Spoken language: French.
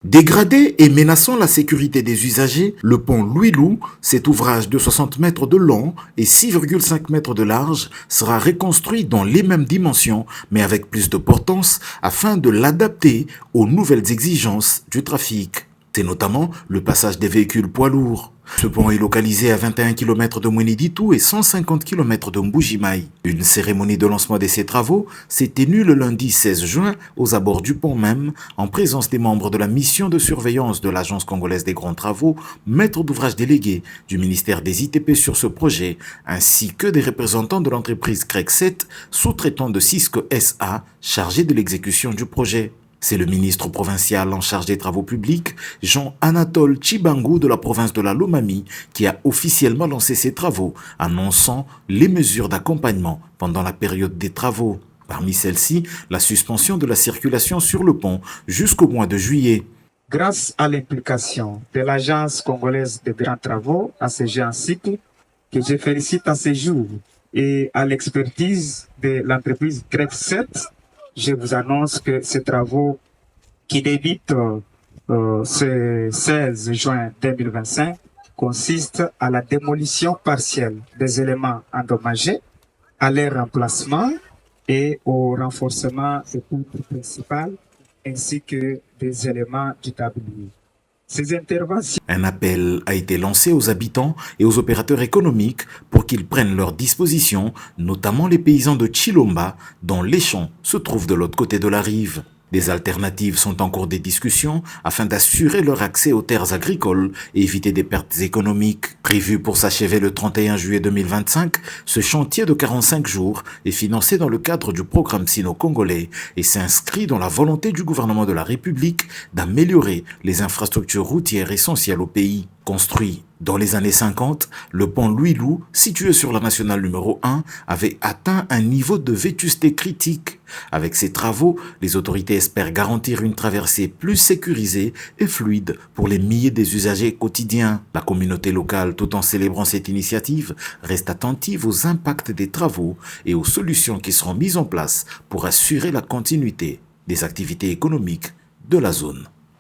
Dégradé et menaçant la sécurité des usagers, le pont Louis-Lou, cet ouvrage de 60 mètres de long et 6,5 mètres de large, sera reconstruit dans les mêmes dimensions, mais avec plus de portance, afin de l'adapter aux nouvelles exigences du trafic. C'est notamment le passage des véhicules poids lourds. Ce pont est localisé à 21 km de Mweneditu et 150 km de Mbujimayi. Une cérémonie de lancement de ces travaux s'est tenue le lundi 16 juin aux abords du pont même, en présence des membres de la mission de surveillance de l'Agence congolaise des grands travaux, maître d'ouvrage délégué du ministère des ITP sur ce projet, ainsi que des représentants de l'entreprise CREC 7, sous-traitant de Cisco SA, chargé de l'exécution du projet. C'est le ministre provincial en charge des travaux publics, Jean-Anatole Chibangu de la province de la Lomami, qui a officiellement lancé ces travaux, annonçant les mesures d'accompagnement pendant la période des travaux. Parmi celles-ci, la suspension de la circulation sur le pont jusqu'au mois de juillet. Grâce à l'implication de l'Agence congolaise des grands travaux, ACG en cycle, que je félicite à ce jour, et à l'expertise de l'entreprise CREC 7, je vous annonce que ces travaux qui débutent ce 16 juin 2025 consistent à la démolition partielle des éléments endommagés, à leur remplacement et au renforcement des poutres principales ainsi que des éléments du tablier. Ces interventions. Un appel a été lancé aux habitants et aux opérateurs économiques pour qu'ils prennent leurs dispositions, notamment les paysans de Chilomba, dont les champs se trouvent de l'autre côté de la rive. Des alternatives sont en cours des discussions afin d'assurer leur accès aux terres agricoles et éviter des pertes économiques. Prévu pour s'achever le 31 juillet 2025, ce chantier de 45 jours est financé dans le cadre du programme sino-congolais et s'inscrit dans la volonté du gouvernement de la République d'améliorer les infrastructures routières essentielles au pays. Construit dans les années 50, le pont Louis-Lou, situé sur la nationale numéro 1, avait atteint un niveau de vétusté critique. Avec ces travaux, les autorités espèrent garantir une traversée plus sécurisée et fluide pour les milliers des usagers quotidiens. La communauté locale, tout en célébrant cette initiative, reste attentive aux impacts des travaux et aux solutions qui seront mises en place pour assurer la continuité des activités économiques de la zone.